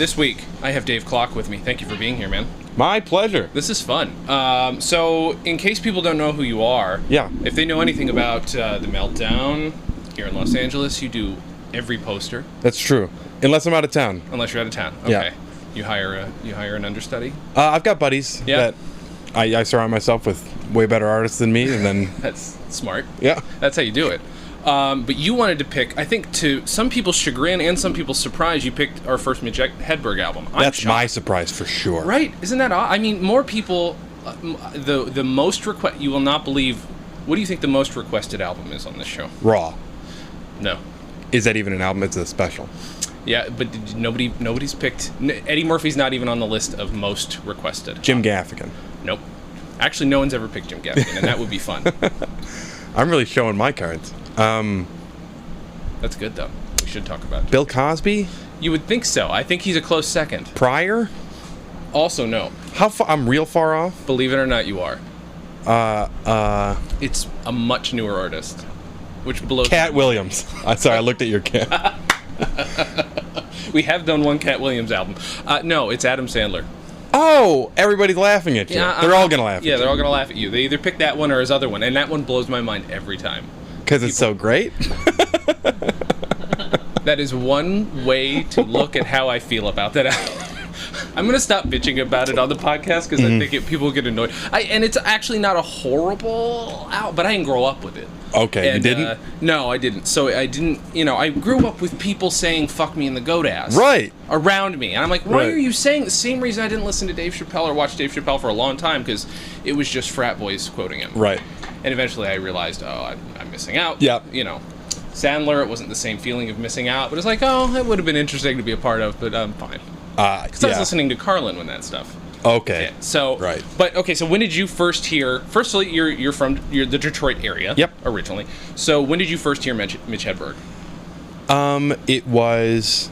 This week, I have Dave Kloc with me. Thank you for being here, man. My pleasure. This is fun. So, in case people don't know who you are, Yeah. if they know anything about The Meltdown here in Los Angeles, you do every poster. That's true. Unless I'm out of town. Unless you're out of town. Okay. Yeah. You hire an understudy? I've got buddies that I surround myself with way better artists than me, and then... That's smart. Yeah. That's how you do it. But you wanted to pick, I think to some people's chagrin and some people's surprise, you picked our first Mitch Hedberg album. That's shocked. my surprise for sure. Right. Isn't that odd? I mean, more people, the most request, you will not believe, what do you think the most requested album is on this show? Raw. No. Is that even an album? It's a special. Yeah, but nobody's picked, Eddie Murphy's not even on the list of most requested. Jim Gaffigan. Nope. Actually, no one's ever picked Jim Gaffigan, and that would be fun. I'm really showing my cards. That's good, though. We should talk about it. Bill Cosby? You would think so. I think he's a close second. Pryor? Also, no. How far? I'm real far off? Believe it or not, you are. It's a much newer artist, which blows. Cat Williams. I'm sorry, I looked at your cat. We have done one Cat Williams album. No, it's Adam Sandler. Oh, everybody's laughing at you. They're all gonna laugh at you. Yeah, they're all gonna laugh at you. They either pick that one or his other one, and that one blows my mind every time. Because it's so great? That is one way to look at how I feel about that album. I'm going to stop bitching about it on the podcast because I think people get annoyed. And it's actually not a horrible album, but I didn't grow up with it. Okay, and, you didn't? No, I didn't. So I didn't, I grew up with people saying, fuck me in the goat ass. Right. Around me. And I'm like, why Right. are you saying the same reason I didn't listen to Dave Chappelle or watch Dave Chappelle for a long time? Because it was just frat boys quoting him. Right. And eventually I realized, I'm missing out. Yep. Sandler, it wasn't the same feeling of missing out, but it's like, that would have been interesting to be a part of, but I'm fine. Because I was listening to Carlin when that stuff. Okay. Yeah, so, right. But okay, so when did you first hear? Firstly, you're from the Detroit area. Yep. Originally. So when did you first hear Mitch Hedberg? It was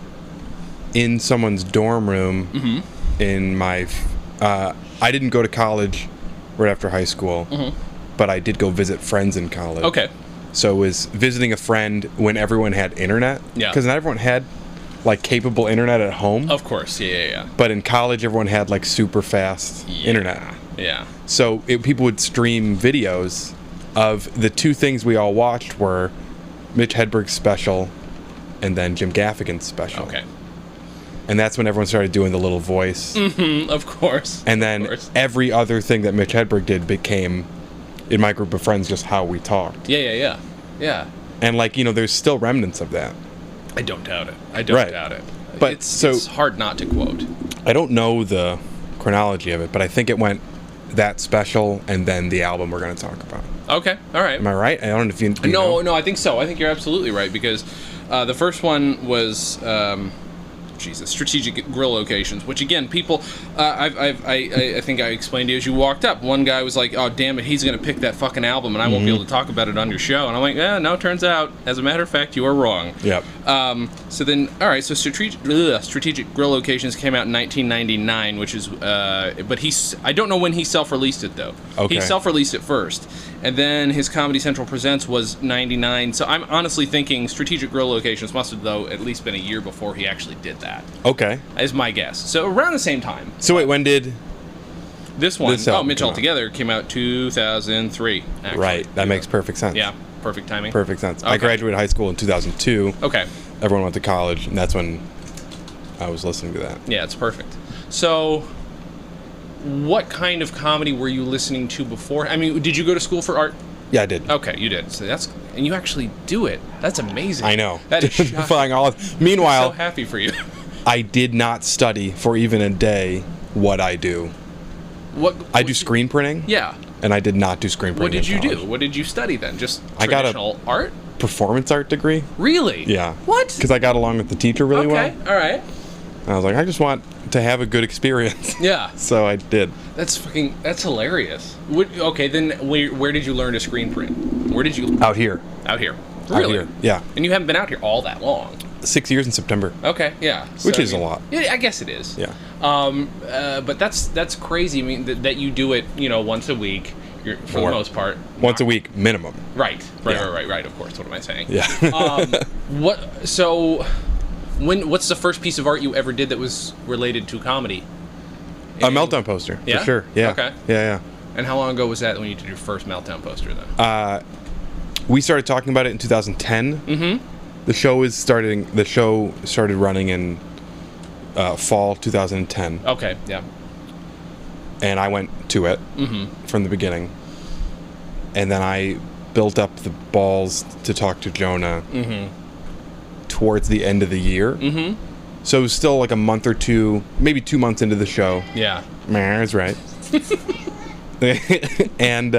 in someone's dorm room. In my. I didn't go to college right after high school, but I did go visit friends in college. Okay. So it was visiting a friend when everyone had internet. Yeah. Because not everyone had capable internet at home. Of course, yeah. But in college, everyone had super fast internet. Yeah. So people would stream videos of the two things we all watched were Mitch Hedberg's special and then Jim Gaffigan's special. Okay. And that's when everyone started doing the little voice. Of course. And then every other thing that Mitch Hedberg did became, in my group of friends, just how we talked. Yeah. And there's still remnants of that. I don't doubt it. I don't doubt it. But it's hard not to quote. I don't know the chronology of it, but I think it went that special and then the album we're going to talk about. Okay, all right. Am I right? I don't know if you know. No, I think so. I think you're absolutely right because the first one was strategic grill locations, which again, people, I think I explained to you as you walked up. One guy was like, "Oh, damn it, he's going to pick that fucking album, and I won't be able to talk about it on your show." And I'm like, no, turns out, as a matter of fact, you are wrong. Yep. So then, all right, so strategic grill locations came out in 1999, which is, but I don't know when he self-released it though. Okay. He self-released it first, and then his Comedy Central Presents was 99. So I'm honestly thinking strategic grill locations must have though at least been a year before he actually did that. Okay. Is my guess. So around the same time. So wait, when did this one? Mitch come Altogether came out 2003. Actually. Right. That makes perfect sense. Yeah. Perfect timing. Perfect sense. Okay. I graduated high school in 2002. Okay. Everyone went to college, and that's when I was listening to that. Yeah, it's perfect. So, what kind of comedy were you listening to before? I mean, did you go to school for art? Yeah, I did. Okay, you did. So and you actually do it. That's amazing. I know. That is shocking. Meanwhile, I'm so happy for you. I did not study for even a day what I do. I do screen printing. Yeah. And I did not do screen printing. What did you in college. do? What did you study then? Just I got traditional art? Performance art degree. Really? Yeah. What? Because I got along with the teacher really well. Okay, all right. And I was like, I just want to have a good experience. Yeah. So I did. That's hilarious. Okay, then where did you learn to screen print? Where did you? Out here. Out here. Really? Out here. Yeah. And you haven't been out here all that long. 6 years in September. Okay, yeah. Which is a lot. Yeah, I guess it is. Yeah. But that's crazy. I mean, that you do it, for the most part. Once a week, minimum. Right. Of course. What am I saying? Yeah. What's the first piece of art you ever did that was related to comedy? A Meltdown poster, Yeah? for sure. Yeah. Okay. Yeah. And how long ago was that when you did your first Meltdown poster then? We started talking about it in 2010. Mm-hmm. The show started running in fall 2010. Okay, yeah. And I went to it from the beginning. And then I built up the balls to talk to Jonah towards the end of the year. Mm-hmm. So it was still like a month or two, maybe 2 months into the show. Yeah. That's right. And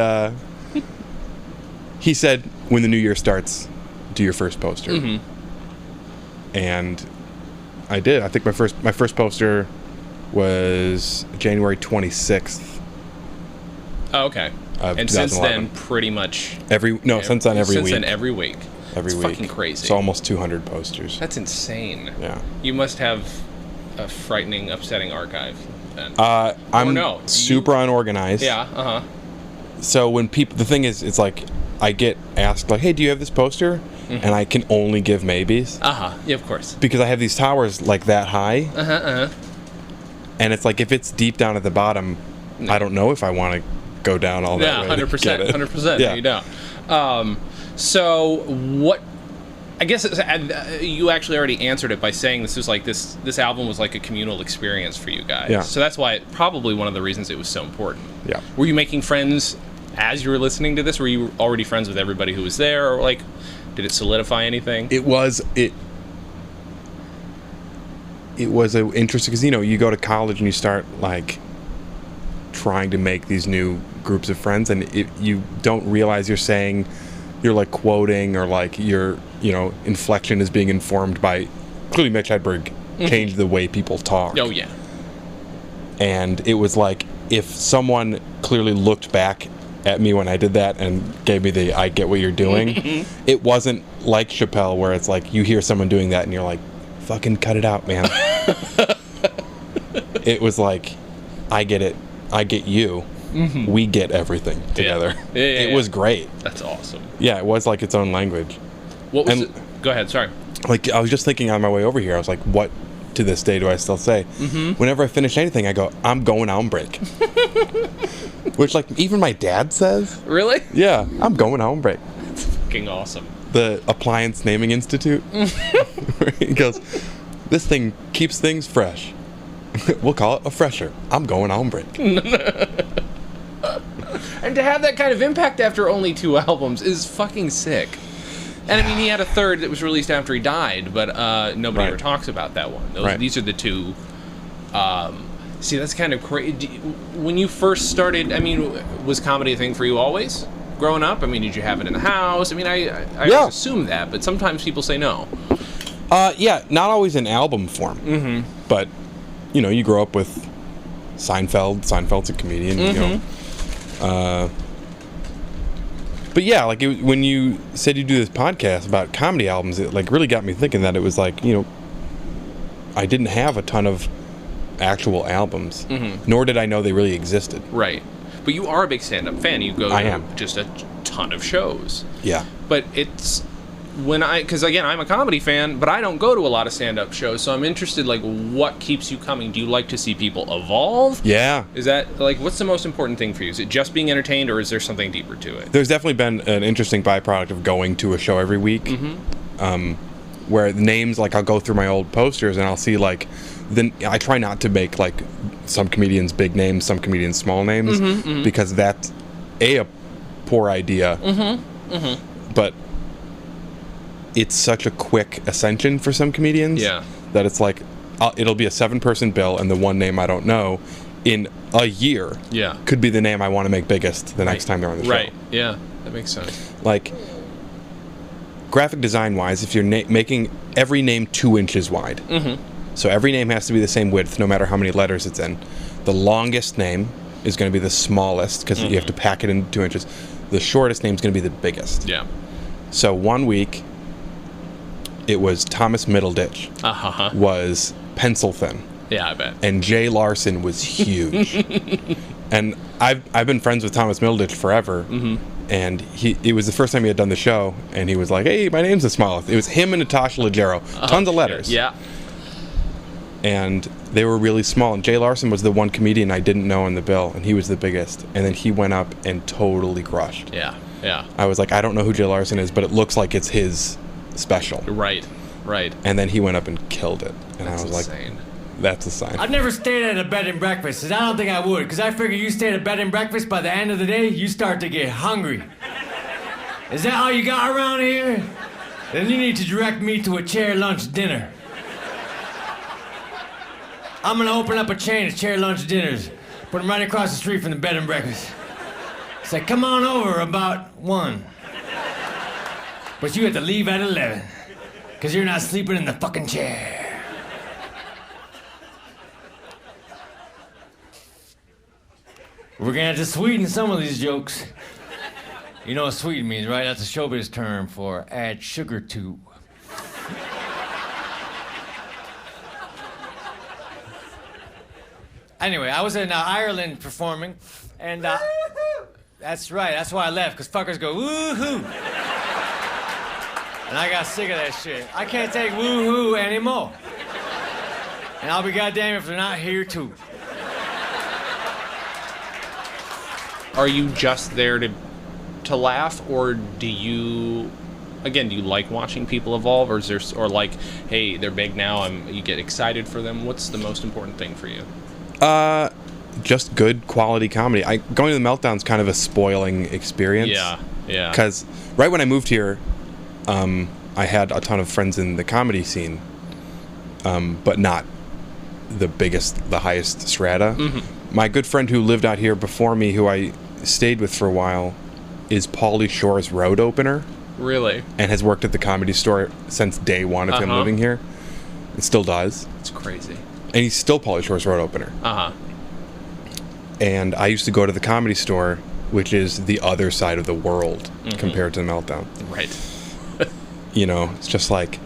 he said, when the new year starts, do your first poster. Mm-hmm. And I did. I think my first poster was January 26th. Oh, okay. And since then, pretty much since then every week. Since then, every week. Every week. Fucking crazy. It's almost 200 posters. That's insane. Yeah. You must have a frightening, upsetting archive then. I'm super unorganized. Yeah. Uh huh. So when the thing is, it's like I get asked like, "Hey, do you have this poster?" Mm-hmm. And I can only give maybes. Uh huh. Yeah, of course. Because I have these towers like that high. Uh huh. Uh huh. And it's like if it's deep down at the bottom, I don't know if I want to go down all that way. Yeah, 100%. 100%. Yeah. You don't. So what? I guess you actually already answered it by saying this album was like a communal experience for you guys. Yeah. So that's why probably one of the reasons it was so important. Yeah. Were you making friends as you were listening to this? Were you already friends with everybody who was there, or like, did it solidify anything? It was interesting because you go to college and you start like trying to make these new groups of friends, and you don't realize you're like quoting or like your inflection is being informed by clearly Mitch Hedberg changed the way people talk. Oh yeah. And it was like if someone clearly looked back at me when I did that and gave me the I get what you're doing, it wasn't like Chappelle where it's like you hear someone doing that and you're like, fucking cut it out, man. It was like, I get it. I get you. Mm-hmm. We get everything together. Yeah. It was great. That's awesome. Yeah, it was like its own language. What was it? Go ahead, sorry. Like, I was just thinking on my way over here, I was like, what to this day do I still say? Mm-hmm. Whenever I finish anything, I go, I'm going on break. Which, like, even my dad says. Really? Yeah, I'm going on break. That's fucking awesome. The Appliance Naming Institute. He goes, this thing keeps things fresh. We'll call it a fresher. I'm going on break. And to have that kind of impact after only 2 albums is fucking sick. And I mean, he had a third that was released after he died, but nobody ever talks about that one. These are the 2. See, that's kind of crazy. When you first started, I mean, was comedy a thing for you always? Growing up? I mean, did you have it in the house? I mean, I assume that, but sometimes people say no. Yeah, not always in album form. Mm-hmm. But, you grow up with Seinfeld. Seinfeld's a comedian, but yeah, like when you said you do this podcast about comedy albums, it like really got me thinking that it was like, I didn't have a ton of actual albums, nor did I know they really existed. Right. But you are a big stand-up fan. You go to just a ton of shows. Yeah. But it's because again, I'm a comedy fan, but I don't go to a lot of stand-up shows, so I'm interested, like, what keeps you coming? Do you like to see people evolve? Yeah. Is that, like, what's the most important thing for you? Is it just being entertained, or is there something deeper to it? There's definitely been an interesting byproduct of going to a show every week, where the names, like, I'll go through my old posters and I'll see, like, then I try not to make, like, some comedians big names, some comedians small names, because that's a poor idea, but it's such a quick ascension for some comedians that it's like it'll be a 7-person bill and the one name I don't know in a year could be the name I want to make biggest the next time they're on the show. Right. Yeah, that makes sense. Like, graphic design wise, if you're making every name 2 inches wide, so every name has to be the same width no matter how many letters it's in. The longest name is going to be the smallest because you have to pack it in 2 inches. The shortest name is going to be the biggest. Yeah. So one week it was Thomas Middleditch was pencil thin. Yeah, I bet. And Jay Larson was huge. And I've been friends with Thomas Middleditch forever, And it was the first time he had done the show, and he was like, "Hey, my name's the Smallest." It was him and Natasha Leggero, tons of letters. Yeah. And they were really small. And Jay Larson was the one comedian I didn't know in the bill, and he was the biggest. And then he went up and totally crushed. Yeah, yeah. I was like, I don't know who Jay Larson is, but it looks like it's his special. Right. And then he went up and killed it. And I was insane. like, that's a sign. I've never stayed at a bed and breakfast, and I don't think I would, because I figure you stay at a bed and breakfast, by the end of the day, you start to get hungry. Is that all you got around here? Then you need to direct me to a chair lunch dinner. I'm gonna open up a chain of chair lunch dinners, put them right across the street from the bed and breakfast. Say, come on over about 1. But you have to leave at 11, because you're not sleeping in the fucking chair. We're gonna have to sweeten some of these jokes. You know what sweeten means, right? That's a showbiz term for add sugar to. Anyway, I was in Ireland performing, and that's right, that's why I left, because fuckers go woo-hoo. And I got sick of that shit. I can't take woo-hoo anymore. And I'll be goddamn if they're not here too. Are you just there to laugh, or do you like watching people evolve, or is there, or like, hey, they're big now, you get excited for them? What's the most important thing for you? Just good quality comedy. Going to the Meltdown's kind of a spoiling experience. Yeah. Because right when I moved here, I had a ton of friends in the comedy scene, but not the highest strata. Mm-hmm. My good friend who lived out here before me, who I stayed with for a while, is Pauly Shore's road opener. Really? And has worked at the Comedy Store since day one of him living here. It still does. It's crazy. And he's still Pauly Shore's road opener. And I used to go to the Comedy Store, which is the other side of the world compared to the Meltdown. Right. You know, it's just like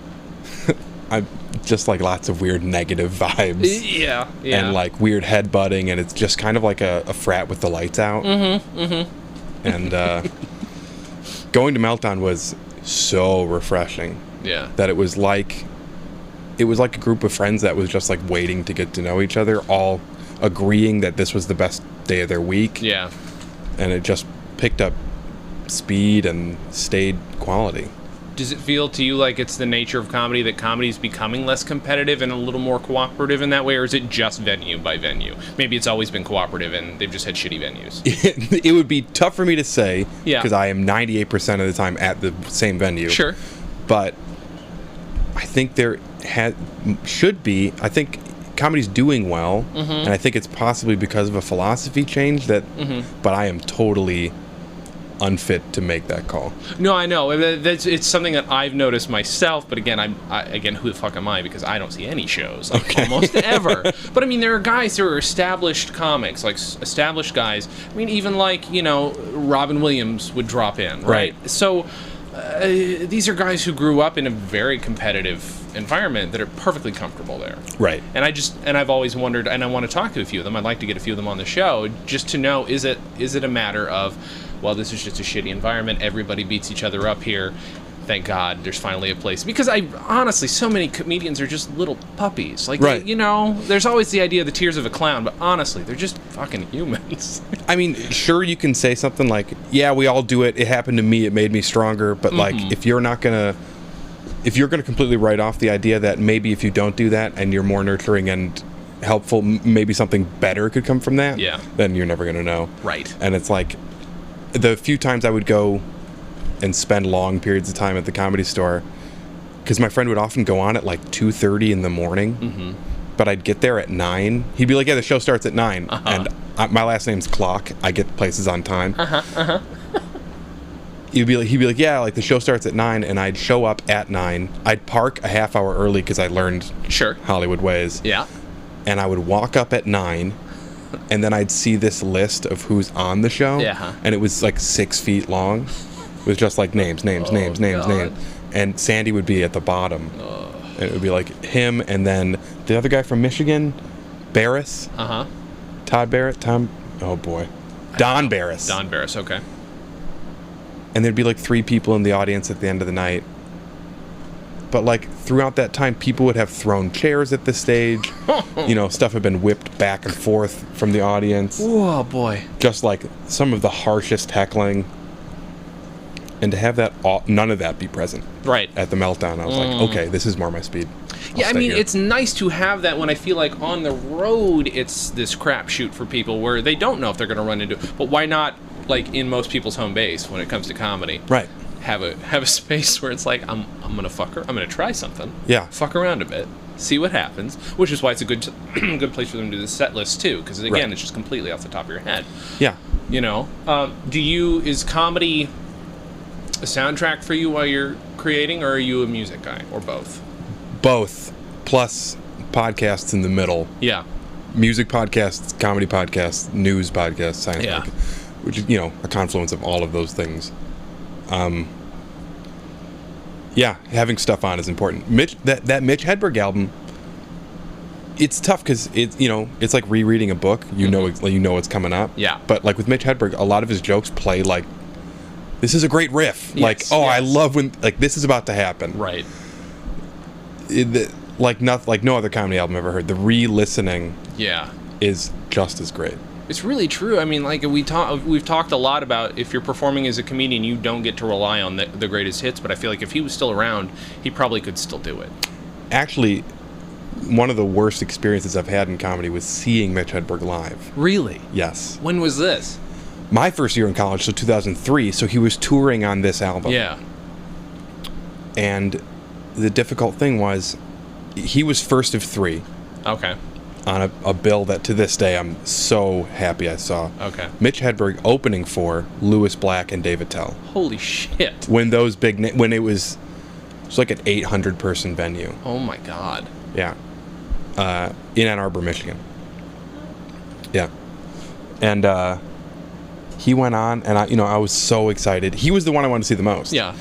lots of weird negative vibes. Yeah. And like weird headbutting, and it's just kind of like a frat with the lights out. And going to Meltdown was so refreshing. Yeah. That it was like a group of friends that was just like waiting to get to know each other, all agreeing that this was the best day of their week. Yeah. And it just picked up speed and stayed quality. Does it feel to you like it's the nature of comedy that comedy is becoming less competitive and a little more cooperative in that way, or is it just venue by venue? Maybe it's always been cooperative and they've just had shitty venues. It would be tough for me to say, because Yeah. I am 98% of the time at the same venue. Sure. But I think there should be. I think comedy's doing well, and I think it's possibly because of a philosophy change that. But I am totally unfit to make that call. No, I know. It's something that I've noticed myself, but again, who the fuck am I? Because I don't see any shows, like, almost ever. But I mean, there are established comics, like established guys. I mean, even like, Robin Williams would drop in, right? So these are guys who grew up in a very competitive environment that are perfectly comfortable there. Right. And I've always wondered, and I want to talk to a few of them. I'd like to get a few of them on the show just to know, is it a matter of, well, this is just a shitty environment, everybody beats each other up here, thank God there's finally a place. Because honestly, so many comedians are just little puppies. Like, right. There's always the idea of the tears of a clown, but honestly, they're just fucking humans. I mean, sure, you can say something like, yeah, we all do it, it happened to me, it made me stronger, but like, if you're gonna completely write off the idea that maybe if you don't do that and you're more nurturing and helpful, maybe something better could come from that, then you're never gonna know. Right. And it's like, the few times I would go and spend long periods of time at the Comedy Store, because my friend would often go on at like 2:30 in the morning, but I'd get there at 9. He'd be like, yeah, the show starts at 9, and my last name's Kloc. I get places on time. He'd be like, yeah, like the show starts at 9, and I'd show up at 9. I'd park a half hour early because I learned Hollywood ways. Yeah. And I would walk up at 9, and then I'd see this list of who's on the show, and it was like 6 feet long. It was just like names. And Sandy would be at the bottom. And it would be like him, and then the other guy from Michigan, Barris. Todd Barrett? Oh boy. Don Barris. Don Barris, okay. and there'd be like 3 people in the audience at the end of the night. But like throughout that time, people would have thrown chairs at the stage. Stuff had been whipped back and forth from the audience. Oh boy! Just like some of the harshest heckling. And to have none of that be present right at the Meltdown, I was like, okay, this is more my speed. Yeah, I mean, it's nice to have that when I feel like on the road it's this crapshoot for people where they don't know if they're going to run into it. But why not, like in most people's home base when it comes to comedy? Right. Have a space where it's like, I'm gonna I'm gonna try something. Yeah. Fuck around a bit, see what happens. Which is why it's a good good place for them to do the set list too, because again, it's just completely off the top of your head. Yeah. Is comedy a soundtrack for you while you're creating, or are you a music guy, or both? Both, plus podcasts in the middle. Yeah. Music podcasts, comedy podcasts, news podcasts, science yeah. Which is, a confluence of all of those things. Yeah, having stuff on is important. Mitch, that Mitch Hedberg album, it's tough because it's like rereading a book. You know what's coming up. Yeah. But like with Mitch Hedberg, a lot of his jokes play like, this is a great riff. Yes, I love when this is about to happen. Right. Like no other comedy album I've ever heard. The re-listening. Yeah. Is just as great. It's really true. I mean, like we've talked a lot about if you're performing as a comedian, you don't get to rely on the greatest hits. But I feel like if he was still around, he probably could still do it. Actually, one of the worst experiences I've had in comedy was seeing Mitch Hedberg live. Really? Yes. When was this? My first year in college, so 2003. So he was touring on this album. Yeah. And the difficult thing was, he was first of 3. Okay. On a bill that to this day I'm so happy I saw. Okay. Mitch Hedberg opening for Lewis Black and David Tell. Holy shit. When those when it was like an 800 person venue. Oh my god. Yeah. In Ann Arbor, Michigan. Yeah. And he went on, and I was so excited. He was the one I wanted to see the most. Yeah.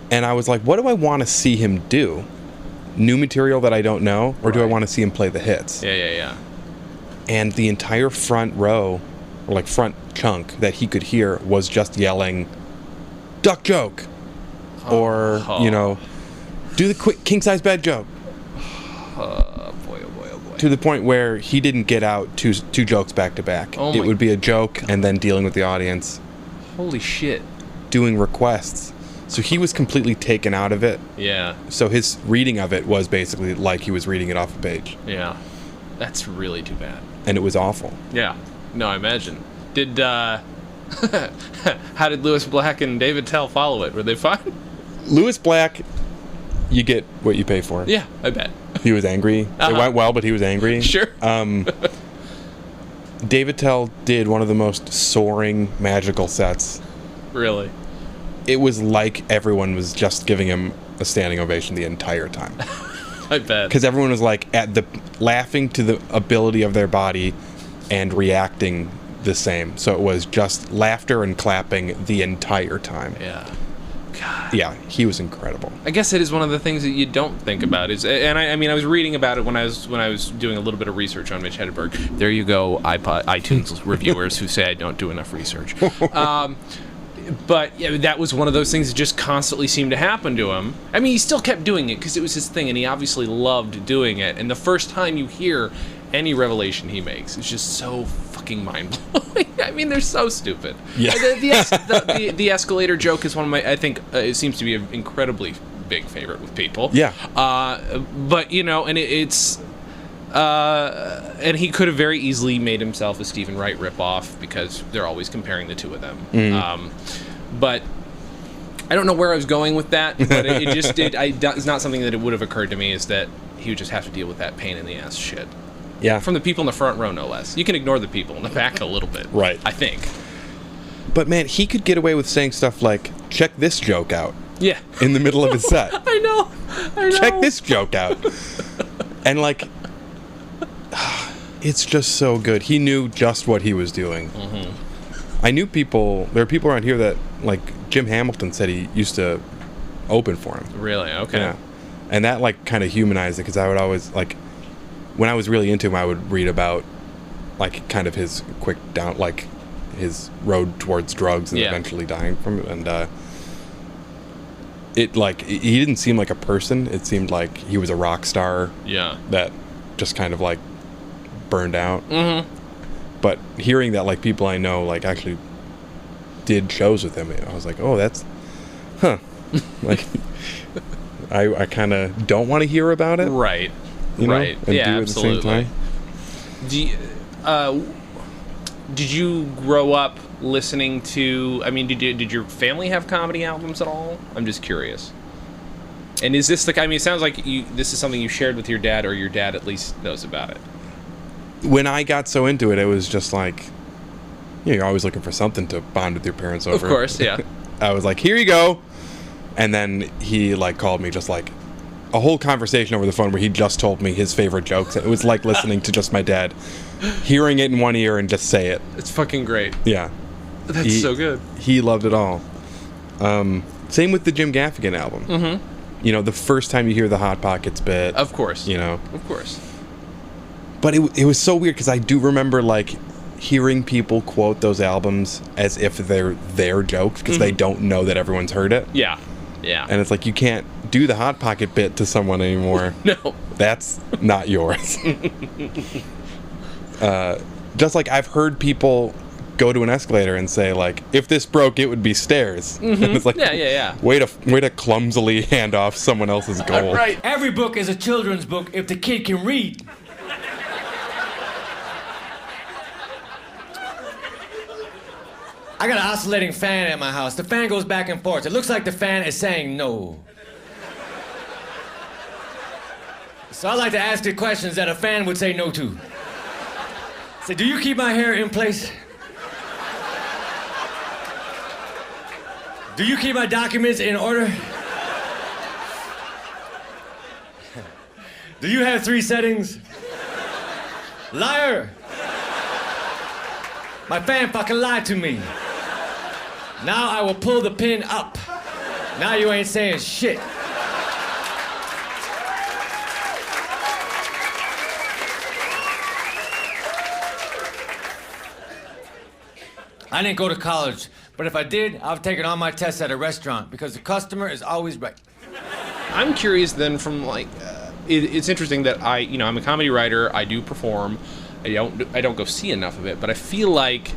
And I was like, what do I want to see him do? New material that I don't know, or do I want to see him play the hits? Yeah. And the entire front row, or like front chunk that he could hear was just yelling, duck joke, or do the quick king size bed joke. Oh boy. To the point where he didn't get out two jokes back to back. It would be a joke and then dealing with the audience. Holy shit. Doing requests. So he was completely taken out of it. Yeah. So his reading of it was basically like he was reading it off a page. Yeah. That's really too bad. And it was awful. Yeah. No, I imagine. Did, how did Lewis Black and David Tell follow it? Were they fine? Lewis Black, you get what you pay for. Yeah, I bet. He was angry. It went well, but he was angry. Sure. David Tell did one of the most soaring, magical sets. Really? It was like everyone was just giving him a standing ovation the entire time. I bet. Because everyone was like laughing to the ability of their body and reacting the same. So it was just laughter and clapping the entire time. Yeah. God. Yeah, he was incredible. I guess it is one of the things that you don't think about. I mean, I was reading about it when I was doing a little bit of research on Mitch Hedberg. There you go, iTunes reviewers who say I don't do enough research. But yeah, that was one of those things that just constantly seemed to happen to him. I mean, he still kept doing it because it was his thing, and he obviously loved doing it. And the first time you hear any revelation he makes, it's just so fucking mind-blowing. I mean, they're so stupid. Yeah. The escalator joke is one of my, I think, it seems to be an incredibly big favorite with people. Yeah. But, and it's... and he could have very easily made himself a Stephen Wright ripoff because they're always comparing the two of them. But I don't know where I was going with that, but it just did. It's not something that it would have occurred to me is that he would just have to deal with that pain in the ass shit. Yeah. From the people in the front row, no less. You can ignore the people in the back a little bit. Right. I think. But man, he could get away with saying stuff like, check this joke out. Yeah. In the middle of his set. I know. Check this joke out. And like... It's just so good. He knew just what he was doing. I knew there are people around here that, like, Jim Hamilton said he used to open for him. Really? Okay. Yeah. And that, like, kind of humanized it, because I would always, like, when I was really into him, I would read about, like, kind of his quick down, like, his road towards drugs and eventually dying from it. And he didn't seem like a person. It seemed like he was a rock star. Yeah. That just kind of like burned out. Mm-hmm. But hearing that like people I know like actually did shows with him, I was like, oh, that's, like, I kind of don't want to hear about it. Right. You know? Right. And Yeah, do it absolutely. at the same time. Did you grow up listening to? I mean, did your family have comedy albums at all? I'm just curious. And is this I mean, it sounds like this is something you shared with your dad, or your dad at least knows about it. When I got so into it, it was just like, you're always looking for something to bond with your parents over. Of course, yeah. I was like, here you go. And then he like called me just like a whole conversation over the phone where he just told me his favorite jokes. It was like listening to just my dad, hearing it in one ear and just say it. It's fucking great. Yeah. That's so good. He loved it all. Same with the Jim Gaffigan album. Mm-hmm. You know, the first time you hear the Hot Pockets bit. Of course. You know. Of course. But it was so weird because I do remember like hearing people quote those albums as if they're their jokes because they don't know that everyone's heard it. Yeah. Yeah. And it's like you can't do the Hot Pocket bit to someone anymore. No. That's not yours. Just like I've heard people go to an escalator and say like, if this broke, it would be stairs. Mm-hmm. And it's like, yeah. Way to clumsily hand off someone else's goal. Right. Every book is a children's book if the kid can read. I got an oscillating fan at my house. The fan goes back and forth. It looks like the fan is saying no. So I like to ask it questions that a fan would say no to. Say, do you keep my hair in place? Do you keep my documents in order? Do you have 3 settings? Liar! My fan fucking lied to me. Now I will pull the pin up. Now you ain't saying shit. I didn't go to college, but if I did, I've taken all my tests at a restaurant because the customer is always right. I'm curious then from like, it's interesting that I'm a comedy writer, I do perform, I don't go see enough of it, but I feel like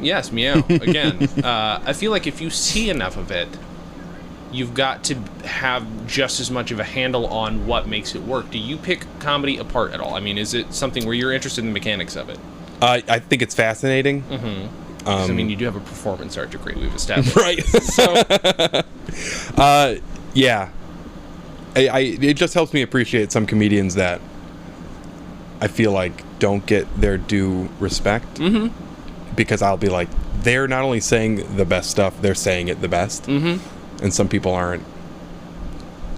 yes, meow, again, I feel like if you see enough of it, you've got to have just as much of a handle on what makes it work. Do you pick comedy apart at all? I mean, is it something where you're interested in the mechanics of it? I think it's fascinating. Mm-hmm. I mean, you do have a performance art degree, we've established. Right. So, yeah. It just helps me appreciate some comedians that I feel like don't get their due respect. Mm-hmm. Because I'll be like, they're not only saying the best stuff, they're saying it the best. Mm-hmm. And some people aren't,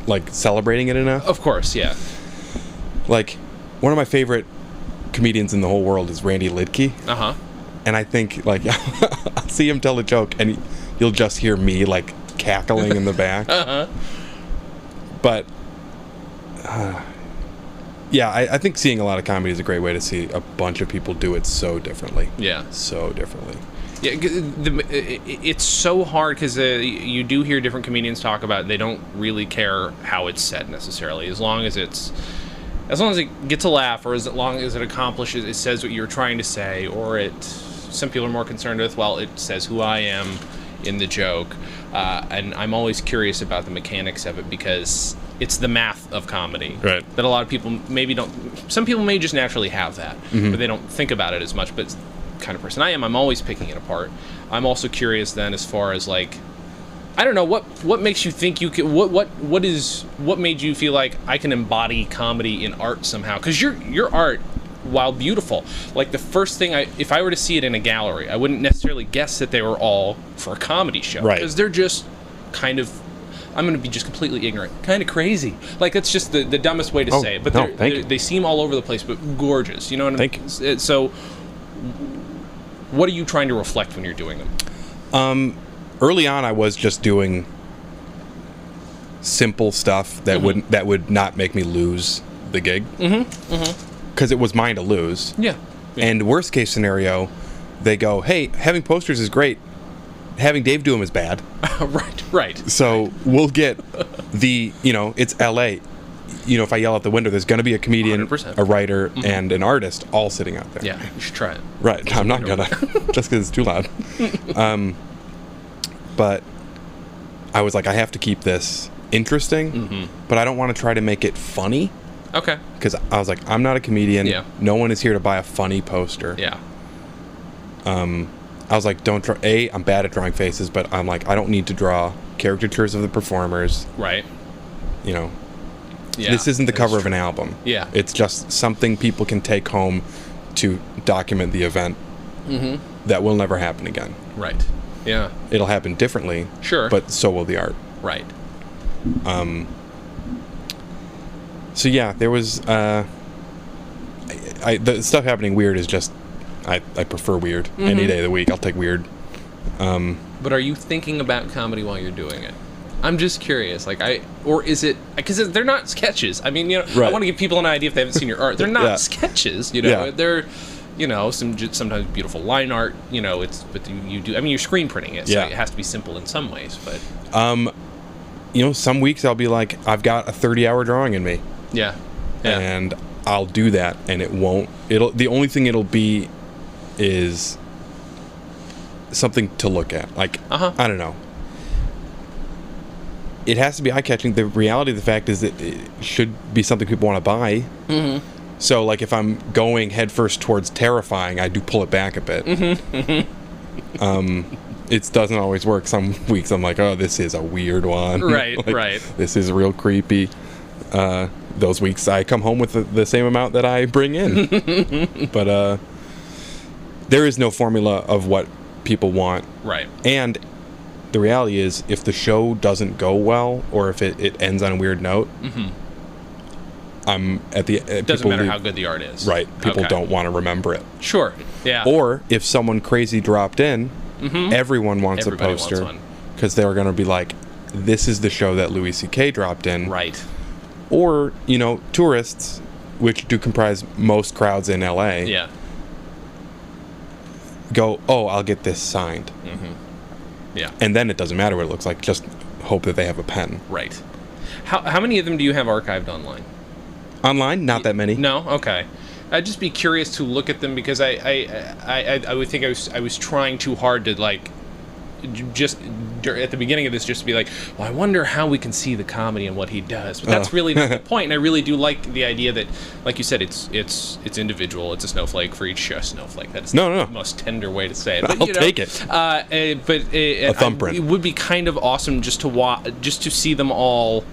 like, celebrating it enough. Of course, yeah. Like, one of my favorite comedians in the whole world is Randy Lidke. Uh-huh. And I think, like, I'll see him tell a joke, and you'll just hear me, like, cackling in the back. Uh-huh. But, yeah, I think seeing a lot of comedy is a great way to see a bunch of people do it so differently. Yeah. So differently. Yeah, it's so hard because you do hear different comedians talk about they don't really care how it's said necessarily, as long as it gets a laugh, or as long as it accomplishes, it says what you're trying to say, or some people are more concerned with, well, it says who I am in the joke, and I'm always curious about the mechanics of it because it's the math of comedy. Right. That a lot of people maybe don't. Some people may just naturally have that, but they don't think about it as much. But it's the kind of person I am, I'm always picking it apart. I'm also curious then as far as like, I don't know, what makes you think you can, what made you feel like I can embody comedy in art somehow? Because your art, while beautiful, like the first thing if I were to see it in a gallery, I wouldn't necessarily guess that they were all for a comedy show. Right. Because they're just kind of, I'm going to be just completely ignorant, kind of crazy. Like that's just the dumbest way to say it. But they seem all over the place, but gorgeous. You know what I mean? Thank you. So, what are you trying to reflect when you're doing them? Early on, I was just doing simple stuff that would not make me lose the gig. Because it was mine to lose. Yeah. And worst case scenario, they go, hey, having posters is great. Having Dave do them is bad. Right. So we'll get it's L.A. If I yell out the window, there's going to be a comedian, 100%. a writer, and an artist all sitting out there. Yeah, you should try it. Right. I'm not going to, just because it's too loud. But I was like, I have to keep this interesting, but I don't want to try to make it funny. Okay. Because I was like, I'm not a comedian. Yeah. No one is here to buy a funny poster. Yeah. I was like, don't draw. I'm bad at drawing faces, but I'm like, I don't need to draw caricatures of the performers. Right. Yeah, this isn't the cover of an album. Yeah. It's just something people can take home to document the event that will never happen again. Right. Yeah. It'll happen differently. Sure. But so will the art. Right. So yeah, there was the stuff happening weird is just I prefer weird any day of the week. I'll take weird. But are you thinking about comedy while you're doing it? I'm just curious. Or is it because they're not sketches? I mean, Right. I want to give people an idea if they haven't seen your art. They're not Yeah. sketches. Yeah. They're sometimes beautiful line art. But you do. I mean, you're screen printing it, so Yeah. it has to be simple in some ways. But some weeks I'll be like, I've got a 30-hour drawing in me. yeah. And I'll do that, and the only thing it'll be is something to look at. Like, I don't know. It has to be eye-catching. The reality of the fact is that it should be something people want to buy. So, like, if I'm going headfirst towards terrifying, I do pull it back a bit. It doesn't always work. Some weeks I'm like, oh, this is a weird one. Right, Like, right. This is real creepy. Those weeks I come home with the same amount that I bring in. But there is no formula of what people want. Right. And the reality is, if the show doesn't go well, or if it ends on a weird note, I'm at the... It doesn't matter how good the art is. Right. People Okay. don't want to remember it. Sure. Yeah. Or if someone crazy dropped in, everyone wants Everybody a poster. wants one. Because they're going to be like, this is the show that Louis C.K. dropped in. Right. Or, tourists, which do comprise most crowds in L.A., Yeah. go, oh, I'll get this signed. Yeah. And then it doesn't matter what it looks like. Just hope that they have a pen. Right. How many of them do you have archived online? Online? Not that many. No. Okay. I'd just be curious to look at them because I would think I was trying too hard to just at the beginning of this just to be like, well, I wonder how we can see the comedy and what he does. But that's really not the point. And I really do like the idea that, like you said, it's individual. It's a snowflake for each show. Snowflake. That is No. the most tender way to say it. But, I'll take it. A thumbprint. It would be kind of awesome just to see them all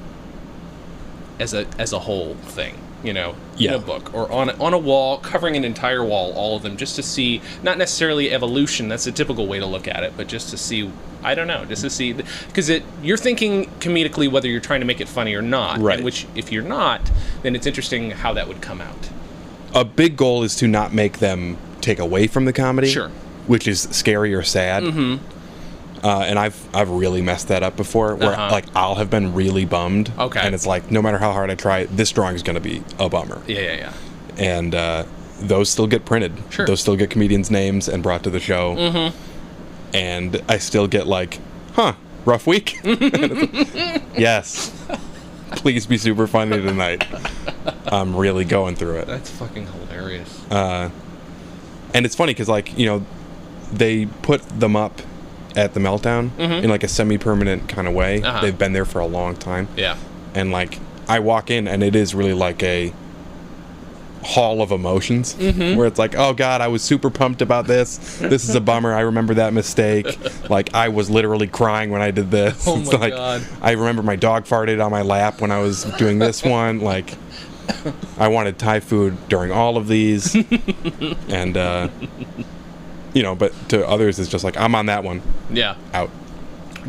as a whole thing. In a book or on a wall, covering an entire wall, all of them, just to see, not necessarily evolution, that's a typical way to look at it, but just to see, I don't know, just to see, because you're thinking comedically whether you're trying to make it funny or not, right. And which, if you're not, then it's interesting how that would come out. A big goal is to not make them take away from the comedy. Sure. Which is scary or sad. And I've really messed that up before, where I'll have been really bummed. Okay. And it's like, no matter how hard I try, this drawing is going to be a bummer. Yeah. And those still get printed. Sure. Those still get comedians' names and brought to the show. And I still get like, rough week? Yes. Please be super funny tonight. I'm really going through it. That's fucking hilarious. And it's funny because, they put them up at the Meltdown in a semi-permanent kind of way. They've been there for a long time. Yeah. And I walk in and it is really like a hall of emotions where it's like, oh God, I was super pumped about this. This is a bummer. I remember that mistake. I was literally crying when I did this. Oh my God. I remember my dog farted on my lap when I was doing this one. I wanted Thai food during all of these. And, but to others, it's just I'm on that one. Yeah. Out.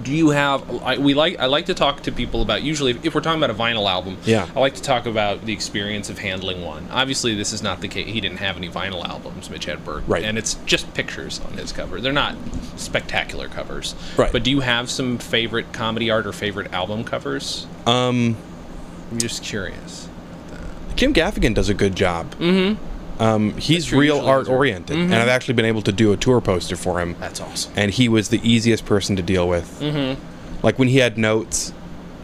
Do you have? I like to talk to people about, usually if we're talking about a vinyl album. Yeah. I like to talk about the experience of handling one. Obviously, this is not the case. He didn't have any vinyl albums, Mitch Hedberg. Right. And it's just pictures on his cover. They're not spectacular covers. Right. But do you have some favorite comedy art or favorite album covers? I'm just curious. Jim Gaffigan does a good job. He's true, real usually art those are- oriented, and I've actually been able to do a tour poster for him. That's awesome. And he was the easiest person to deal with. Like when he had notes,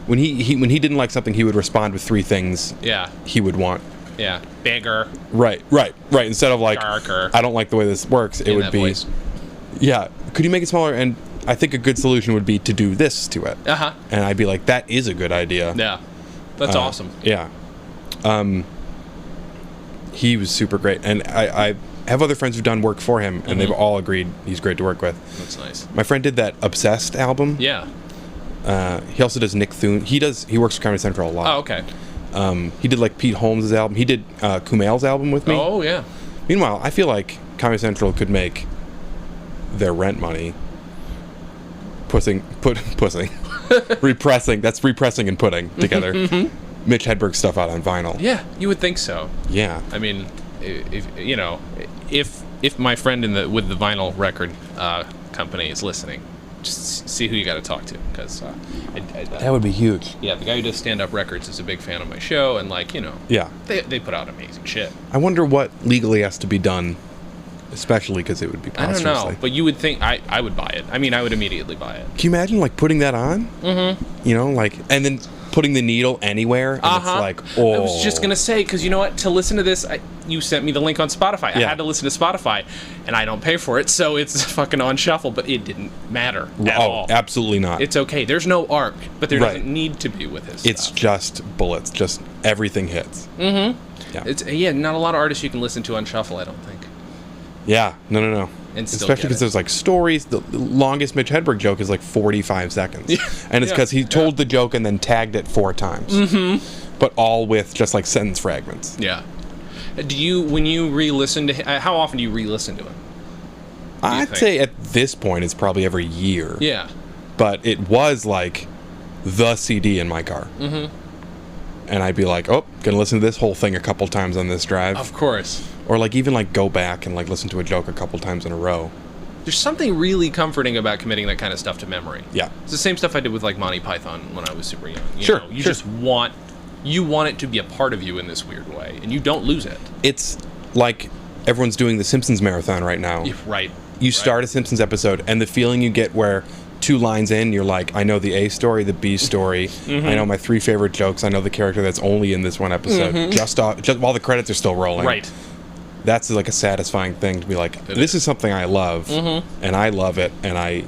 when he didn't like something, he would respond with 3 things Yeah. he would want. Yeah. Bigger. Right. Instead of like, Darker. I don't like the way this works, it In would that be, voice. yeah, could you make it smaller? And I think a good solution would be to do this to it. Uh-huh. And I'd be like, that is a good idea. Yeah. That's awesome. Yeah. He was super great. And I have other friends who've done work for him, and they've all agreed he's great to work with. That's nice. My friend did that Obsessed album. Yeah. He also does Nick Thune. He works for Comedy Central a lot. Oh, okay. He did like Pete Holmes' album. He did Kumail's album with me. Oh, yeah. Meanwhile, I feel like Comedy Central could make their rent money repressing and putting together Mitch Hedberg stuff out on vinyl. Yeah, you would think so. Yeah. I mean, if my friend with the vinyl record company is listening, just see who you got to talk to, because That would be huge. yeah, the guy who does stand-up records is a big fan of my show, and Yeah. they put out amazing shit. I wonder what legally has to be done, especially because it would be I don't posthumously. know, but you would think I would buy it. I mean, I would immediately buy it. Can you imagine like putting that on? Mm-hmm. And then putting the needle anywhere, and it's like, oh. I was just gonna say, because you know what? To listen to this, you sent me the link on Spotify. I Yeah. had to listen to Spotify, and I don't pay for it, so it's fucking on shuffle. But it didn't matter at all. Absolutely not. It's okay. There's no arc, but there Right. doesn't need to be with his It's stuff. just bullets. Just everything hits. Yeah. It's not a lot of artists you can listen to on shuffle, I don't think. Yeah. No. And still Especially get because it. there's like stories. The longest Mitch Hedberg joke is like 45 seconds. And it's Yeah. because he told the joke and then tagged it 4 times. But all with just like sentence fragments. Yeah. When you re-listen to how often do you re-listen to him? I'd think? say at this point it's probably every year. Yeah. But it was like the CD in my car. And I'd be like, oh, gonna listen to this whole thing a couple times on this drive. Of course. Or like even like go back and like listen to a joke a couple times in a row. There's something really comforting about committing that kind of stuff to memory. Yeah. It's the same stuff I did with like Monty Python when I was super young. Sure, You sure. just want it to be a part of you in this weird way, and you don't lose it. It's like everyone's doing the Simpsons marathon right now. Right. You start a Simpsons episode, and the feeling you get where 2 lines in, you're like, I know the A story, the B story. I know my 3 favorite jokes. I know the character that's only in this one episode. Just while the credits are still rolling. Right. That's like a satisfying thing to be like, this is something I love, and I love it, and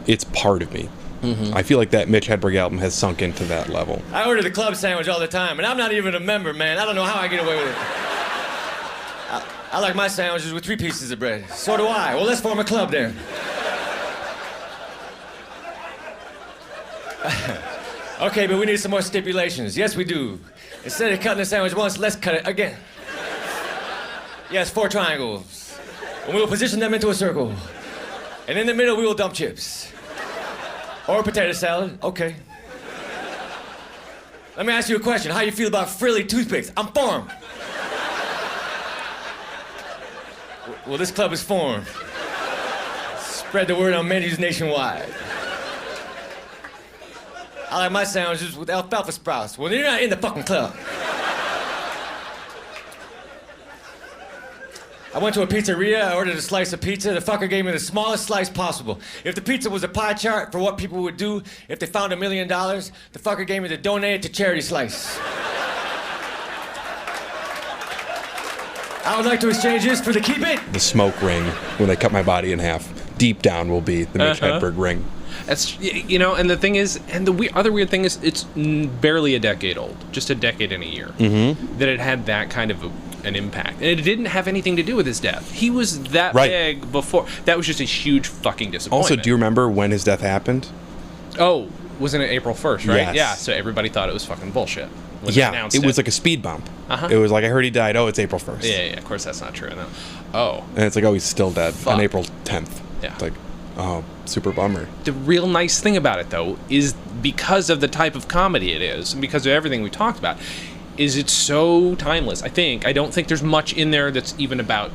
it's part of me. I feel like that Mitch Hedberg album has sunk into that level. I order the club sandwich all the time, and I'm not even a member, man. I don't know how I get away with it. I like my sandwiches with 3 pieces of bread. So do I. Well, let's form a club there. Okay, but we need some more stipulations. Yes, we do. Instead of cutting the sandwich once, let's cut it again. Yes, 4 triangles. And we will position them into a circle. And in the middle, we will dump chips. Or potato salad. Okay. Let me ask you a question. How you feel about frilly toothpicks? I'm formed. Well, this club is formed. Spread the word on menus nationwide. I like my sandwiches with alfalfa sprouts. Well, you're not in the fucking club. I went to a pizzeria, I ordered a slice of pizza. The fucker gave me the smallest slice possible. If the pizza was a pie chart for what people would do if they found $1 million, the fucker gave me the donate it to charity slice. I would like to exchange this for the keep it. The smoke ring, when they cut my body in half, deep down will be the Mitch Hedberg ring. That's and the thing is, and the other weird thing is, it's barely a decade old, just a decade and a year, that it had that kind of an impact, and it didn't have anything to do with his death. He was that big before. That was just a huge fucking disappointment. Also, do you remember when his death happened? Oh, wasn't it April 1st, right? Yes. Yeah. So everybody thought it was fucking bullshit. When they Yeah, announced it was like a speed bump. It was like, I heard he died. Oh, it's April 1st. Yeah. Of course, that's not true. And then, oh, And it's like, oh, he's still dead Fuck. on April 10th. Yeah. It's like, oh, super bummer. the real nice thing about it, though, is because of the type of comedy it is, and because of everything we talked about, is it's so timeless. I don't think there's much in there that's even about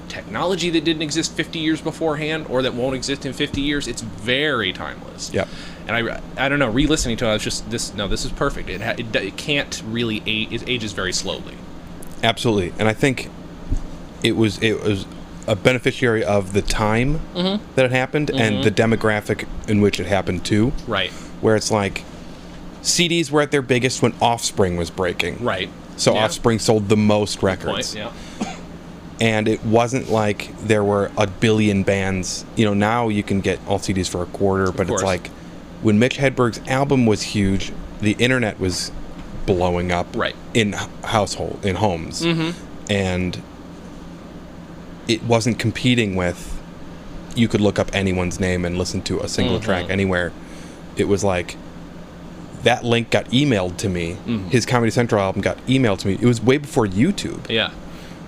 technology that didn't exist 50 years beforehand or that won't exist in 50 years. It's very timeless. Yep. And I don't know, re-listening to it, I was just, this is perfect. It can't really age, it ages very slowly. Absolutely. And I think it was a beneficiary of the time that it happened and the demographic in which it happened too. Right. Where it's like CDs were at their biggest when Offspring was breaking. Right. So Yeah. Offspring sold the most Point. records. Yeah. And it wasn't like there were a billion bands. You know, now you can get all CDs for a quarter, but course. it's like when Mitch Hedberg's album was huge, the internet was blowing up Right. in homes. And it wasn't competing with, you could look up anyone's name and listen to a single track anywhere. It was like, that link got emailed to me. His Comedy Central album got emailed to me. It was way before YouTube. Yeah.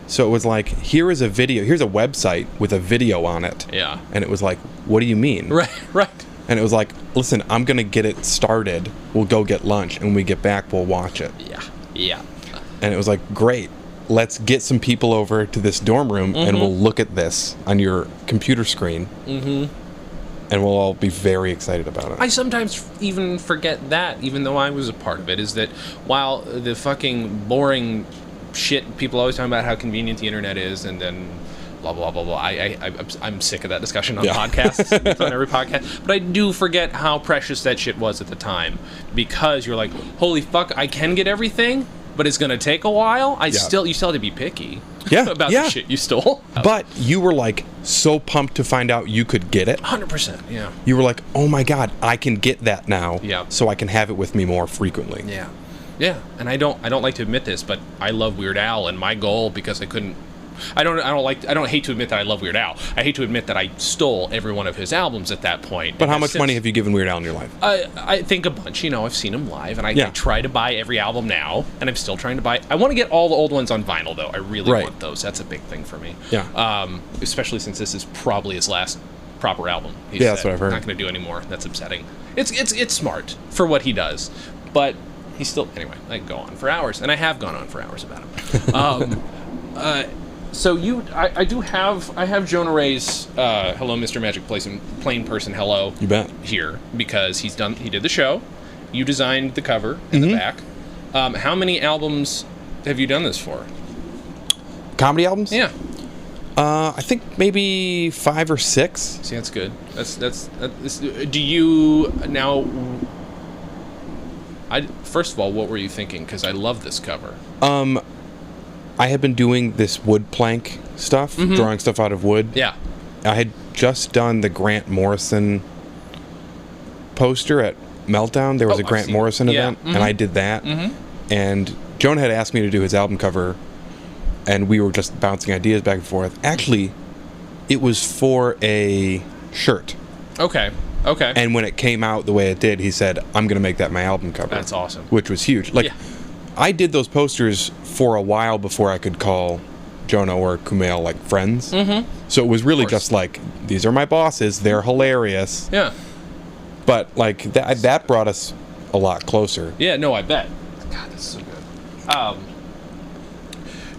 So it was like, here's a website with a video on it. Yeah. And it was like, what do you mean? Right. Right. And it was like, listen, I'm going to get it started. We'll go get lunch. And when we get back, we'll watch it. Yeah. Yeah. And it was like, great. Let's get some people over to this dorm room and we'll look at this on your computer screen. And we'll all be very excited about it. I sometimes even forget that, even though I was a part of it, is that while the fucking boring shit, people always talking about how convenient the internet is, and then blah, blah, blah, blah. I'm sick of that discussion on podcasts, on every podcast. But I do forget how precious that shit was at the time, because you're like, holy fuck, I can get everything, but it's going to take a while. You still have to be picky about the shit you stole. But you were like so pumped to find out you could get it. 100%, yeah. You were like, oh my God, I can get that now. Yeah. So I can have it with me more frequently. Yeah. Yeah, and I don't like to admit this, but I love Weird Al, and my goal, because I don't hate to admit that I love Weird Al. I hate to admit that I stole every one of his albums at that point. But how much money have you given Weird Al in your life? I think a bunch. You know, I've seen him live, and I try to buy every album now, and I'm still trying to buy. I want to get all the old ones on vinyl, though. I really want those. That's a big thing for me. Yeah. Especially since this is probably his last proper album. That's what I've heard. Not going to do anymore. That's upsetting. It's smart for what he does, but he's still, anyway, I can go on for hours, and I have gone on for hours about him. So I have Jonah Ray's Hello Mr. Magic Plain Person Hello You bet. here, because he did the show. You designed the cover in the back. How many albums have you done this for? Comedy albums? Yeah. I think maybe 5 or 6. See, that's good. That's do you now? First of all, what were you thinking? Because I love this cover. I had been doing this wood plank stuff, drawing stuff out of wood. Yeah. I had just done the Grant Morrison poster at Meltdown. There was a Grant Morrison event, and I did that. And Jonah had asked me to do his album cover, and we were just bouncing ideas back and forth. Actually, it was for a shirt. Okay. And when it came out the way it did, he said, I'm going to make that my album cover. That's awesome. Which was huge. Like, I did those posters for a while before I could call Jonah or Kumail, like, friends. So it was really just like, these are my bosses. They're hilarious. Yeah. But, like, that brought us a lot closer. Yeah, no, I bet. God, that's so good.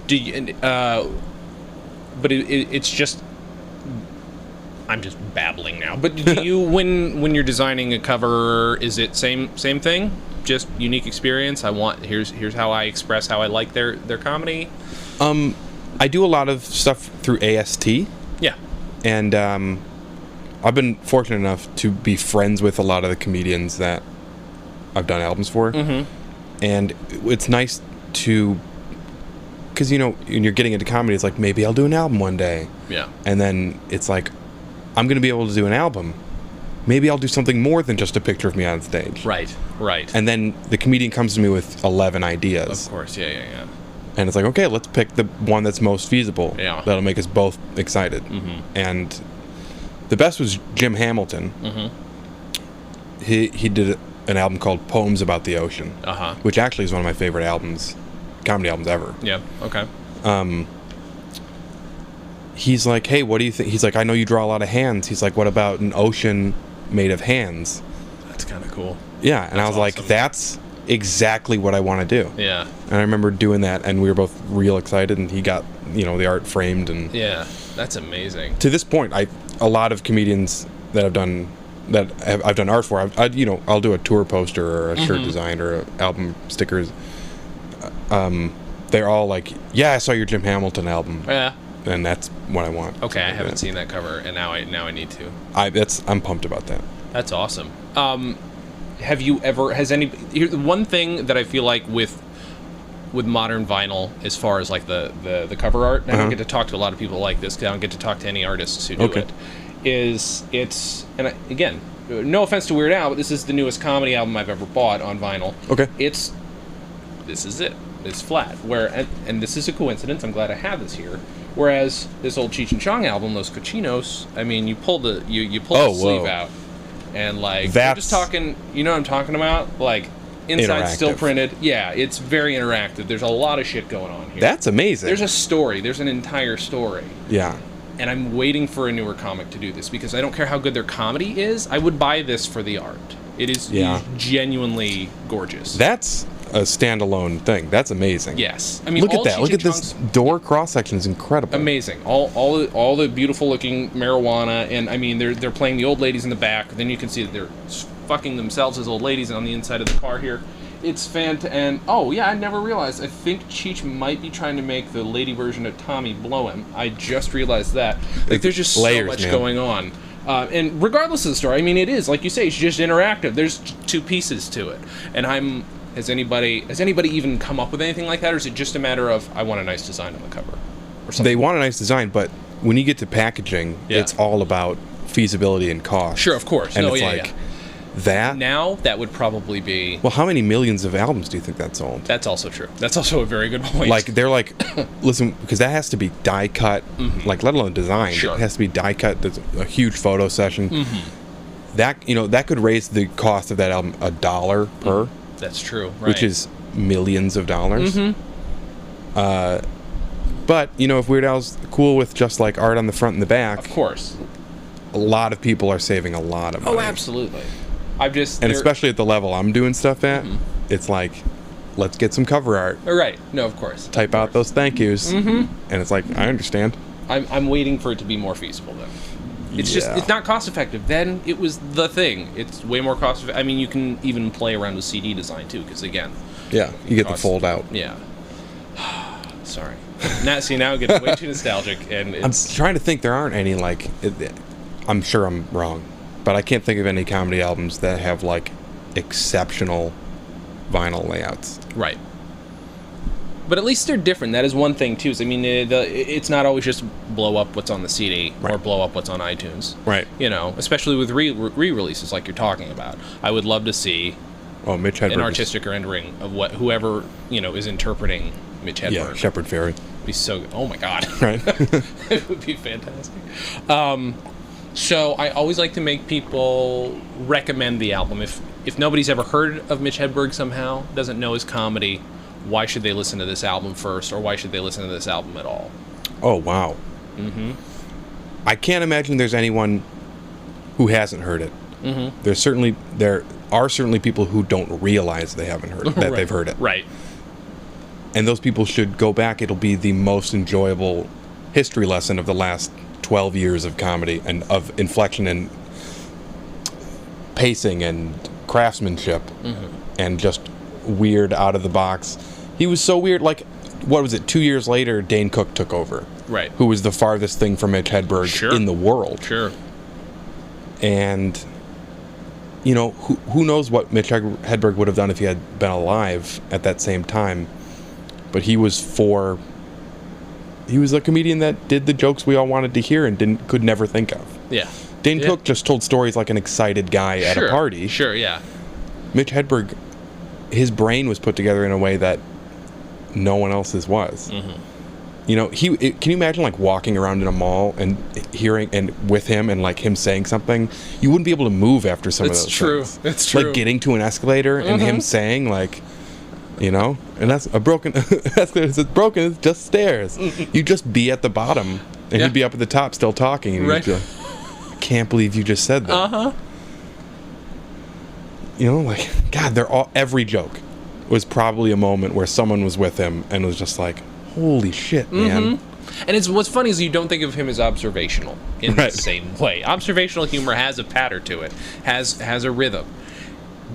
Do you, but it's just, I'm just babbling now. But do you, when you're designing a cover, is it same thing? Just unique experience? Here's how I express how I like their comedy. I do a lot of stuff through AST. Yeah. And I've been fortunate enough to be friends with a lot of the comedians that I've done albums for. And it's nice to, because, you know, when you're getting into comedy, it's like, maybe I'll do an album one day. Yeah. And then it's like, I'm going to be able to do an album. Maybe I'll do something more than just a picture of me on stage. Right. And then the comedian comes to me with 11 ideas. Of course, yeah. And it's like, okay, let's pick the one that's most feasible. Yeah. That'll make us both excited. And the best was Jim Hamilton. He did an album called Poems About the Ocean, which actually is one of my favorite comedy albums ever. Yeah, okay. He's like, hey, what do you think? He's like, I know you draw a lot of hands. He's like, what about an ocean made of hands? That's kind of cool. Yeah, and I was like, that's exactly what I want to do. Yeah. And I remember doing that, and we were both real excited, and he got, you know, the art framed. And yeah, that's amazing. To this point, a lot of comedians that I've done art for, I'll do a tour poster or a shirt design or an album stickers. They're all like, yeah, I saw your Jim Hamilton album. Yeah. and that's what I want. Okay, I haven't seen that cover, and now I need to. I'm pumped about that. That's awesome. Have you ever? One thing that I feel like with modern vinyl, as far as like the cover art, and I don't get to talk to a lot of people like this because I don't get to talk to any artists who do it. Again, no offense to Weird Al, but this is the newest comedy album I've ever bought on vinyl. Okay. This is it. It's flat. And this is a coincidence. I'm glad I have this here. Whereas this old Cheech and Chong album, Los Cochinos, I mean, you pull the sleeve out, and like we're just talking. You know what I'm talking about? Like inside still printed. Yeah, it's very interactive. There's a lot of shit going on here. That's amazing. There's a story. There's an entire story. Yeah. And I'm waiting for a newer comic to do this because I don't care how good their comedy is. I would buy this for the art. It is genuinely gorgeous. That's a standalone thing. That's amazing. Yes, I mean, look at that. Look at this door cross section is incredible. Amazing. All the beautiful looking marijuana, and I mean they're playing the old ladies in the back. Then you can see that they're fucking themselves as old ladies on the inside of the car here. It's fantastic. And I never realized. I think Cheech might be trying to make the lady version of Tommy blow him. I just realized that. Like there's just layers, so much going on. And regardless of the story, I mean, it is like you say, it's just interactive. There's two pieces to it, and Has anybody even come up with anything like that, or is it just a matter of I want a nice design on the cover, or something? They want a nice design, but when you get to packaging, it's all about feasibility and cost. Sure, of course. And that now that would probably be. Well, how many millions of albums do you think that sold? That's also true. That's also a very good point. Like they're like, listen, because that has to be die cut, like let alone design. Sure. It has to be die cut. There's a huge photo session. That could raise the cost of that album $1 per. That's true, right. Which is millions of dollars. But, if Weird Al's cool with just like art on the front and the back, of course, a lot of people are saving a lot of money. Oh, absolutely. Especially at the level I'm doing stuff at, it's like, let's get some cover art. Right. No, of course. Type out those thank yous. And it's like, I understand. I'm waiting for it to be more feasible, though. It's not cost effective. Then it was the thing. It's way more cost effective. I mean, you can even play around with CD design too, because again, you get the fold out. Yeah. Sorry. Now I'm getting way too nostalgic, and I'm trying to think. There aren't any like. I'm sure I'm wrong, but I can't think of any comedy albums that have like exceptional vinyl layouts. Right. But at least they're different. That is one thing too. I mean, it's not always just blow up what's on the CD or blow up what's on iTunes. Right. Especially with re-releases like you're talking about. I would love to see Mitch Hedberg an artistic rendering of whoever is interpreting Mitch Hedberg. Yeah, Shepard Fairey. Be so. Oh my God. Right. It would be fantastic. So I always like to make people recommend the album. If nobody's ever heard of Mitch Hedberg somehow, doesn't know his comedy, why should they listen to this album first, or why should they listen to this album at all? Oh, wow. I can't imagine there's anyone who hasn't heard it. There are certainly people who don't realize they haven't heard it, that they've heard it. Right. And those people should go back. It'll be the most enjoyable history lesson of the last 12 years of comedy and of inflection and pacing and craftsmanship and just weird out of the box. He was so weird. Like, what was it? 2 years later, Dane Cook took over. Right. Who was the farthest thing from Mitch Hedberg in the world. Sure. And, who knows what Mitch Hedberg would have done if he had been alive at that same time. But he was a comedian that did the jokes we all wanted to hear and could never think of. Yeah. Dane Cook just told stories like an excited guy at a party. Sure, yeah. Mitch Hedberg, his brain was put together in a way that no one else's was. Can you imagine like walking around in a mall and hearing and with him and like him saying something? You wouldn't be able to move after some of those things. It's true. Like getting to an escalator and him saying like, and that's a broken escalator. It's broken. It's just stairs. You just be at the bottom and he'd be up at the top still talking. And you'd be like, I can't believe you just said that. God, every joke was probably a moment where someone was with him and was just like, holy shit, man. And what's funny is you don't think of him as observational in the same way. Observational humor has a pattern to it, has a rhythm.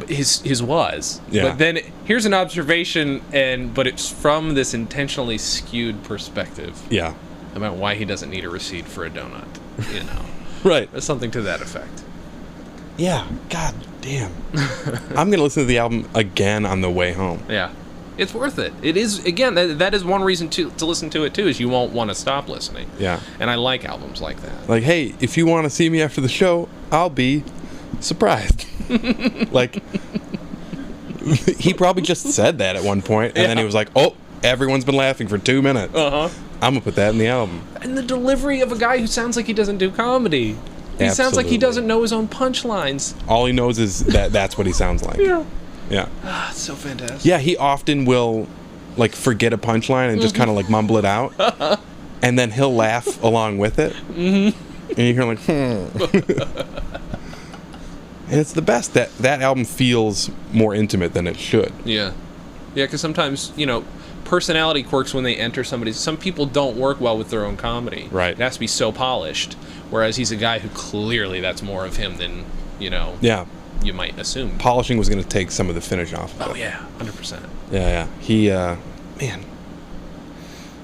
His was. Yeah. But then here's an observation, but it's from this intentionally skewed perspective. Yeah. about why he doesn't need a receipt for a donut. You know, Right. or something to that effect. Yeah. God damn. I'm gonna listen to the album again on the way home. Yeah, it's worth it. It is, again, that is one reason to listen to it too, is you won't want to stop listening. Yeah. And I like albums like that. Like, hey, if you want to see me after the show, I'll be surprised. Like, he probably just said that at one point, and then he was like, oh, everyone's been laughing for 2 minutes. Uh-huh. I'm gonna put that in the album. And the delivery of a guy who sounds like he doesn't do comedy. He sounds like he Absolutely. doesn't know his own punchlines. All he knows is that that's what he sounds like. Yeah. Yeah. Ah, it's so fantastic. Yeah, he often will, like, forget a punchline and just kind of, like, mumble it out. And then he'll laugh along with it. Mm-hmm. And you hear, like, And it's the best. That album feels more intimate than it should. Yeah. Yeah, because sometimes, you know, personality quirks when they enter somebody's... Some people don't work well with their own comedy. Right. It has to be so polished. Whereas he's a guy who clearly that's more of him than, you know, Yeah. you might assume. Polishing was going to take some of the finish off of it. Oh, yeah. 100%. Yeah. He, man.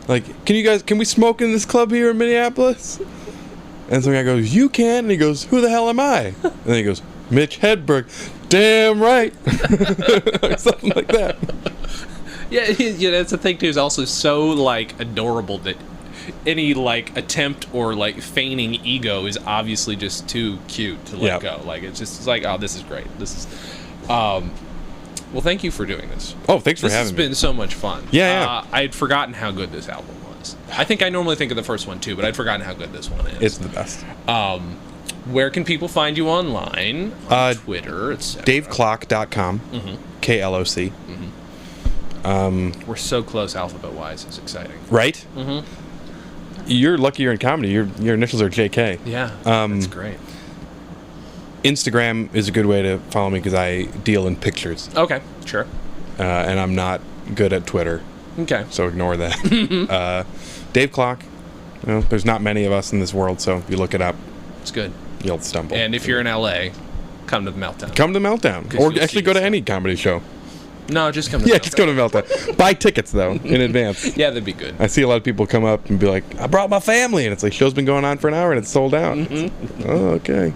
Like, can we smoke in this club here in Minneapolis? And some guy goes, you can. And he goes, who the hell am I? And then he goes, Mitch Hedberg. Damn right. Or something like that. Yeah, that's the thing, too. Is also so, like, adorable that any, like, attempt or, like, feigning ego is obviously just too cute to let go. Like, it's like, oh, this is great. This is... well, thank you for doing this. Oh, thanks for This having has me. been so much fun. Yeah. I had forgotten how good this album was. I think I normally think of the first one, too, but I'd forgotten how good this one is. It's the best. Where can people find you online? On Twitter, etc. DaveKloc.com. KLOC. We're so close alphabet-wise. It's exciting. Right? Mm-hmm. You're lucky you're in comedy. Your initials are JK. Yeah, that's great. Instagram is a good way to follow me because I deal in pictures. Okay, sure. And I'm not good at Twitter, Okay. so ignore that. Dave Kloc. You know, there's not many of us in this world, so if you look it up, It's good. you'll stumble. And if you're in LA, come to the Meltdown. Come to Meltdown. 'Cause Or you'll actually see go to stuff. any comedy show. No, just come to Yeah, Meltdown. just go to Meltdown. Buy tickets, though, in advance. Yeah, that'd be good. I see a lot of people come up and be like, I brought my family. And it's like, show's been going on for an hour and it's sold out. Mm-hmm. Oh, okay.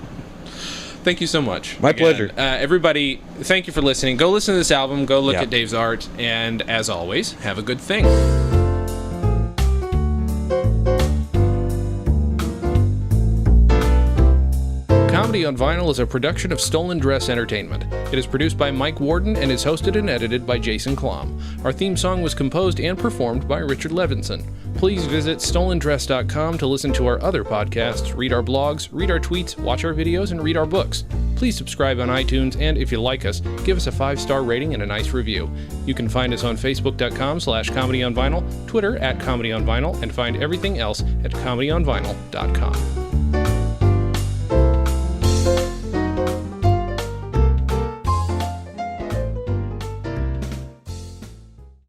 Thank you so much. My pleasure. Everybody, thank you for listening. Go listen to this album. Go look Yeah. at Dave's art. And as always, have a good thing. Comedy on Vinyl is a production of Stolen Dress Entertainment. It is produced by Mike Warden and is hosted and edited by Jason Klamm. Our theme song was composed and performed by Richard Levinson. Please visit stolendress.com to listen to our other podcasts, read our blogs, read our tweets, watch our videos, and read our books. Please subscribe on iTunes, and if you like us, give us a 5-star rating and a nice review. You can find us on facebook.com/comedyonvinyl, Twitter @comedyonvinyl, and find everything else at comedyonvinyl.com.